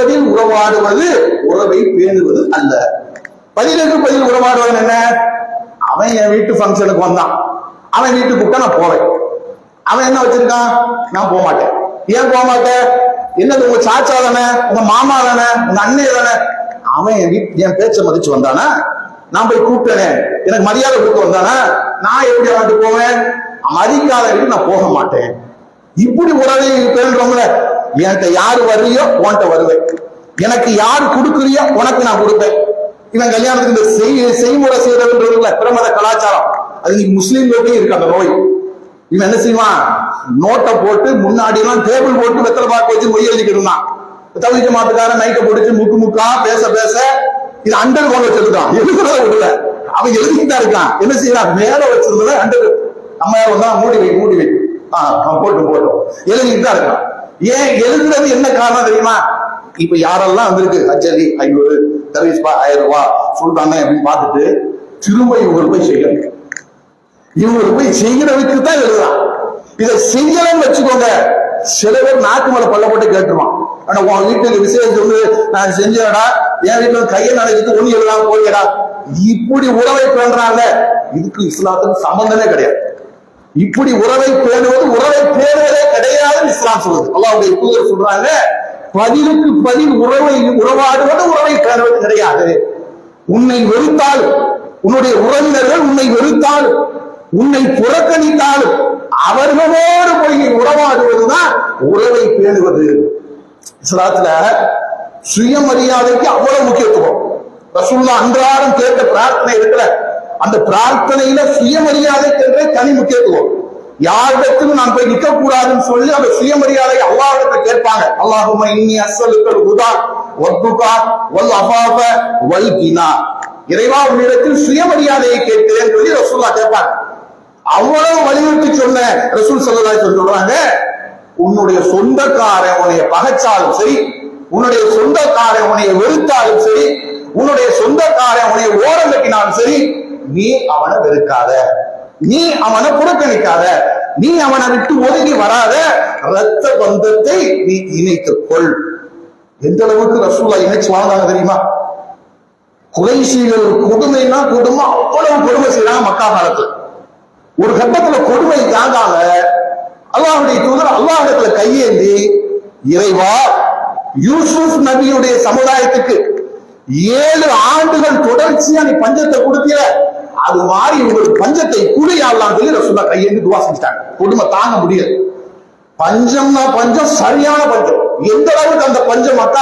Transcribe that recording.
பதில் உறவாடுவது உறவை பேணுவது அல்ல. பதிலுக்கு பதில் உறவாடுவது என்ன? அவன் என் வீட்டு ஃபங்க்ஷனுக்கு வந்தான், அவன் வீட்டுக்கு கூப்பிட்டா நான் போவேன். அவன் என்ன வச்சிருக்கான்? நான் போக மாட்டேன். ஏன் போக மாட்டேன்? என்னது, உங்க சாச்சா தானே, உங்க மாமா தானே, உங்க அண்ணே தானே, அவன் என் பேச்சை மதிச்சு வந்தானா, நான் போய் கூப்பிட்டேனே, எனக்கு மரியாதை கொடுத்து வந்தானா, நான் எப்படி அவன்ட்டு போவேன்? மதிக்காத வீட்டு நான் போக மாட்டேன். இப்படி உறவை பேணுறோம்ல. என்கிட்ட யாரு வர்றியோ உன்கிட்ட வருவேன், எனக்கு யாரு கொடுக்குறியோ உனக்கு நான் கொடுப்பேன். இவன் கல்யாணத்துக்கு இந்த செய்முறை செய்யறதுன்றதுல பிரமத கலாச்சாரம், அது இன்னைக்கு முஸ்லீம்களுக்கும் இருக்கு அந்த நோய். இவன் என்ன செய்வான்? நோட்டை போட்டு முன்னாடி எல்லாம் டேபிள் போட்டு வெத்தலை பாக்கு வச்சு மொய் எழுதிக்கிட்டு இருந்தான். தவிக்க மாட்டுக்கார நைட்டை போட்டு முக்கா பேச பேச இது அண்டர் கொண்டு வச்சிருக்கான். எழுதுறத விடல, அவன் எழுதிக்கிட்டா இருக்கான். என்ன செய்யறான்? மேல வச்சிருந்தத அண்டர் நம்ம வந்தா மூடி வை அவன் போட்டோம் எழுதிக்கிட்டு தான் இருக்கான். ஏன் எழுதுறது என்ன காரணம் தெரியுமா? இப்ப யாரெல்லாம் வந்திருக்கு, அச்சரி 500 சர்வீஸ் 1000 ரூபாய் சொல்றாங்க அப்படின்னு பார்த்துட்டு திரும்ப இவங்களுக்கு போய் செய்யணும். இவங்களுக்கு போய் செய்யறதுக்கு தான் எழுதுறான். இதை செய்யலன்னு வச்சுக்கோங்க, சில பேர் நாக்கு மேல பல்ல போட்டு கேட்டுருவான். ஆனா உன் வீட்டுக்கு விசேஷம் வந்து நான் செஞ்சேடா, என் வீட்டுல கையை நினைச்சிட்டு ஒண்ணு எழுதாம போயடா, இப்படி உறவை பேணுறாங்க. இதுக்கு இஸ்லாத்துக்கு சம்பந்தமே கிடையாது. இப்படி உறவை பேணுவது உறவை பேணுவதே கிடையாதுன்னு இஸ்லாம் சொல்லுது. அல்லாஹ்வுடைய தூதர் சொல்றாங்க, பதிலுக்கு பதில் உறவாடுவது உறவை பேணுவது கிடையாது. உன்னை வெறுத்தால், உன்னுடைய உறவினர்கள் உன்னை வெறுத்தால், உன்னை புறக்கணித்தாலும் அவர்களோடு போய் உறவாடுவதுதான் உறவை பேணுவது. இஸ்லாத்துல சுயமரியாதைக்கு அவ்வளவு முக்கியத்துவம். ரசூலுல்லாஹ் அன்றாடம் கேட்ட பிரார்த்தனை இருக்கிற அந்த பிரார்த்தனையில சுயமரியாதைக்கு தனி முக்கியத்துவம். யாரிடத்திலும் நான் போய் நிற்க கூடாதுன்னு சொல்லி அந்த சுயமரியாதை அல்லாஹ்விடத்தை கேட்பாங்க. அல்லாஹும்ம இன்னி அஸ்அலுக்கல் ஹுதா வத்துகா வல் அஃபாஃப வல் கினா. இறைவா உன்னிடத்தில் சுயமரியாதையை கேட்கிறேன் சொல்லி ரசூலுல்லாஹ் கேட்பாங்க. அவ்வளவு வலியுறுத்தி சொன்ன ரசூல் ஸல்லல்லாஹு அலைஹி வஸல்லம் சொல்றாங்க, உன்னுடைய சொந்தக்காரன் உன்னைய பகைச்சாலும் சரி, உன்னுடைய சொந்தக்காரன் உன்னைய வெறுத்தாலும் சரி, உன்னுடைய சொந்தக்காரன் உன்னைய ஓரம் கட்டினாலும் சரி, நீ அவனை வெறுக்காத, நீ அவனை புறக்கணிக்காத, நீ அவனை விட்டு ஒதுங்கி வராத, இரத்த பந்தத்தை நீ இணைத்துக் கொள். எந்த அளவுக்கு ரசூலுல்லாஹ் இணைச்சு வாழ்ந்தாங்க தெரியுமா? குறைஷிகள் கொடுமைனா கொடுமை, அவ்வளவு கொடுமை செய்யறாங்க மக்கா காலத்துல. ஒரு கட்டத்துல கொடுமை தாங்காம அல்லாஹ்வுடைய தூதர் அல்லாஹ்விடத்துல கையேந்தி, இறைவா யூசுப் நபியுடைய சமுதாயத்துக்கு 7 ஆண்டுகள் தொடர்ச்சியா நீ பஞ்சத்தை கொடுத்திய, அது மாதிரி உங்களுக்கு பஞ்சத்தை கூலியாடலாம் சொல்லி ரசூலுல்லாஹ் கையேந்தி துவா செஞ்சிட்டாங்க. கொடுமை தாங்க முடியாது. பஞ்சம்னா பஞ்சம், சரியான பஞ்சம். எந்த அளவுக்கு அந்த பஞ்சம் மக்கா